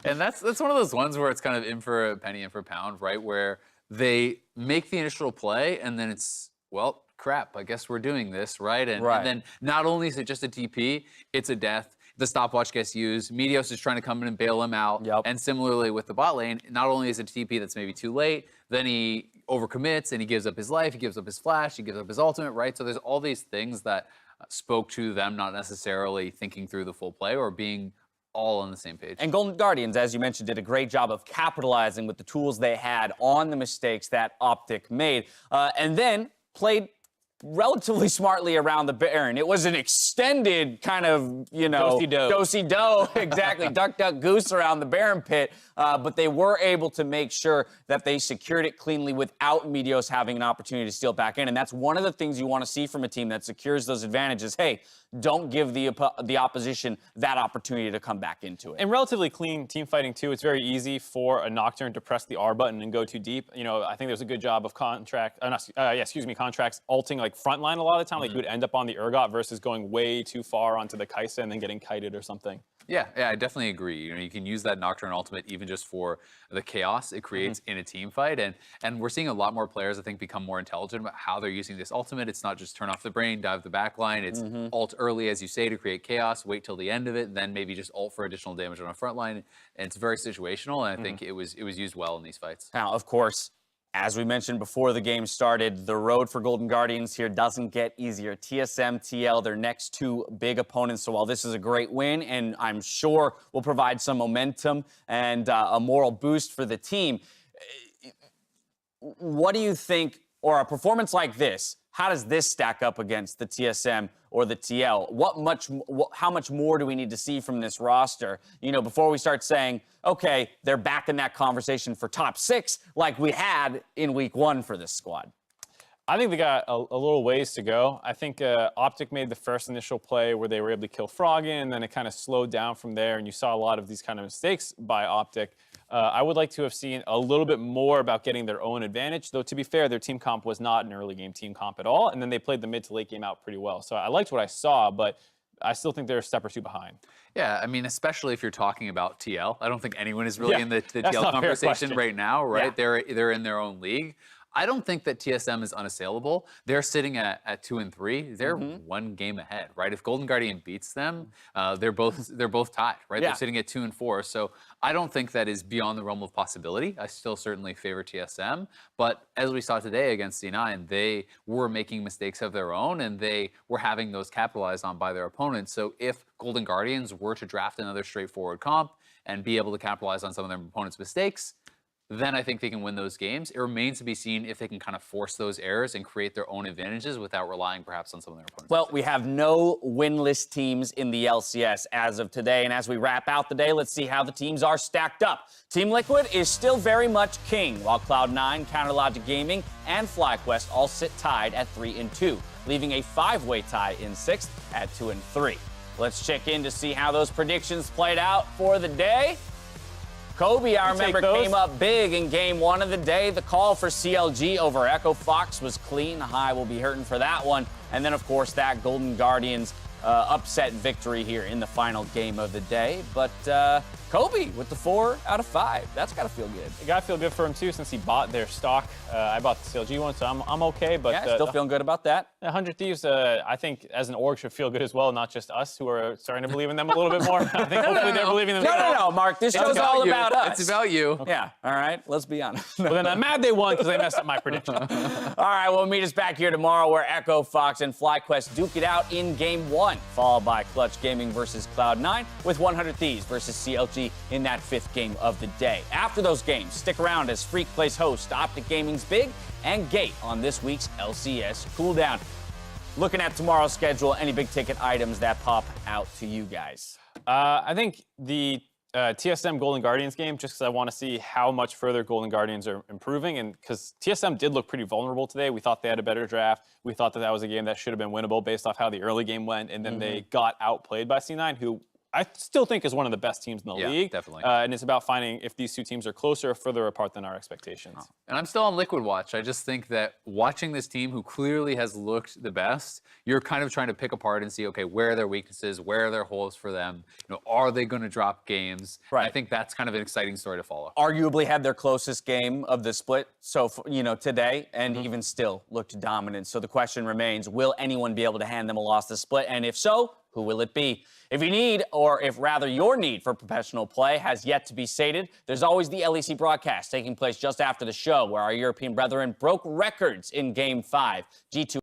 And that's one of those ones where it's kind of in for a penny, in for a pound, right? Where they make the initial play and then it's, well, crap, I guess we're doing this, right? And then not only is it just a TP, it's a death. The stopwatch gets used. Meteos is trying to come in and bail him out. And similarly with the bot lane, not only is it a TP that's maybe too late, then he overcommits and he gives up his life, he gives up his flash, he gives up his ultimate, right? So there's all these things that spoke to them not necessarily thinking through the full play or being all on the same page. And Golden Guardians, as you mentioned, did a great job of capitalizing with the tools they had on the mistakes that OpTic made, and then played relatively smartly around the Baron. It was an extended kind of, you know, do-si-do, exactly, duck, duck, goose around the Baron pit, but they were able to make sure that they secured it cleanly without Meteos having an opportunity to steal back in, and that's one of the things you want to see from a team that secures those advantages. Hey, don't give the opposition that opportunity to come back into it. And relatively clean team fighting too. It's very easy for a Nocturne to press the R button and go too deep. You know, I think there's a good job of Contracts ulting like frontline a lot of the time. Like you would end up on the Urgot versus going way too far onto the Kai'Sa and then getting kited or something. Yeah, I definitely agree. You know, you can use that Nocturne ultimate even just for the chaos it creates in a team fight, and we're seeing a lot more players, I think, become more intelligent about how they're using this ultimate. It's not just turn off the brain, dive the back line. It's ult early, as you say, to create chaos, wait till the end of it, then maybe just ult for additional damage on a front line. And it's very situational, and I think it was used well in these fights. Now, of course, as we mentioned before the game started, the road for Golden Guardians here doesn't get easier. TSM, TL, their next two big opponents. So while this is a great win, and I'm sure will provide some momentum and a moral boost for the team, what do you think, or a performance like this, how does this stack up against the TSM or the TL? How much more do we need to see from this roster, you know, before we start saying, okay, they're back in that conversation for top 6 like we had in week 1 for this squad? I think they got a little ways to go. I think OpTic made the first initial play where they were able to kill Froggen, and then it kind of slowed down from there, and you saw a lot of these kind of mistakes by OpTic. I would like to have seen a little bit more about getting their own advantage, though to be fair, their team comp was not an early game team comp at all, and then they played the mid to late game out pretty well. So I liked what I saw, but I still think they're a step or two behind. Yeah, I mean, especially if you're talking about TL. I don't think anyone is really in the that's TL not a fair conversation question. right now, right? Yeah. They're in their own league. I don't think that TSM is unassailable. They're sitting at 2 and 3. They're one game ahead, right? If Golden Guardian beats them, they're both tied, right? Yeah. They're sitting at 2 and 4. So I don't think that is beyond the realm of possibility. I still certainly favor TSM, but as we saw today against C9, they were making mistakes of their own, and they were having those capitalized on by their opponents. So if Golden Guardians were to draft another straightforward comp and be able to capitalize on some of their opponents' mistakes, then I think they can win those games. It remains to be seen if they can kind of force those errors and create their own advantages without relying perhaps on some of their opponents. Well, we have no winless teams in the LCS as of today, and as we wrap out the day, let's see how the teams are stacked up. Team Liquid is still very much king, while Cloud9, Counterlogic Gaming, and FlyQuest all sit tied at 3 and 2, leaving a 5-way tie in 6th at 2 and 3. Let's check in to see how those predictions played out for the day. Kobe, I remember, came up big in game 1 of the day. The call for CLG over Echo Fox was clean. High will be hurting for that one. And then, of course, that Golden Guardians upset victory here in the final game of the day. But Kobe with the 4 out of 5. That's got to feel good. It got to feel good for him, too, since he bought their stock. I bought the CLG one, so I'm okay. But yeah, still feeling good about that. 100 Thieves, I think, as an org, should feel good as well, not just us who are starting to believe in them a little bit more. I think hopefully they're believing in them. No, Mark. This show's all about us. It's about you. Yeah, all right. Let's be honest. Well, then I'm mad they won because they messed up my prediction. All right, well, meet us back here tomorrow where Echo Fox and FlyQuest duke it out in game 1, followed by Clutch Gaming versus Cloud9 with 100 Thieves versus CLG in that 5th game of the day. After those games, stick around as Freak plays host to OpTic Gaming's Big and Gate on this week's LCS Cooldown. Looking at tomorrow's schedule, any big ticket items that pop out to you guys? I think the TSM Golden Guardians game, just because I want to see how much further Golden Guardians are improving, and because TSM did look pretty vulnerable today. We thought they had a better draft. We thought that was a game that should have been winnable based off how the early game went, and then they got outplayed by C9, who I still think is one of the best teams in the league. Definitely. And it's about finding if these two teams are closer or further apart than our expectations. And I'm still on Liquid Watch. I just think that watching this team who clearly has looked the best, you're kind of trying to pick apart and see, okay, where are their weaknesses? Where are their holes for them? You know, are they going to drop games? Right. I think that's kind of an exciting story to follow. Arguably had their closest game of the split, so today, and even still looked dominant. So the question remains, will anyone be able to hand them a loss this split? And if so, who will it be? If you need, or if rather your need for professional play has yet to be sated, there's always the LEC broadcast taking place just after the show, where our European brethren broke records in Game 5. G2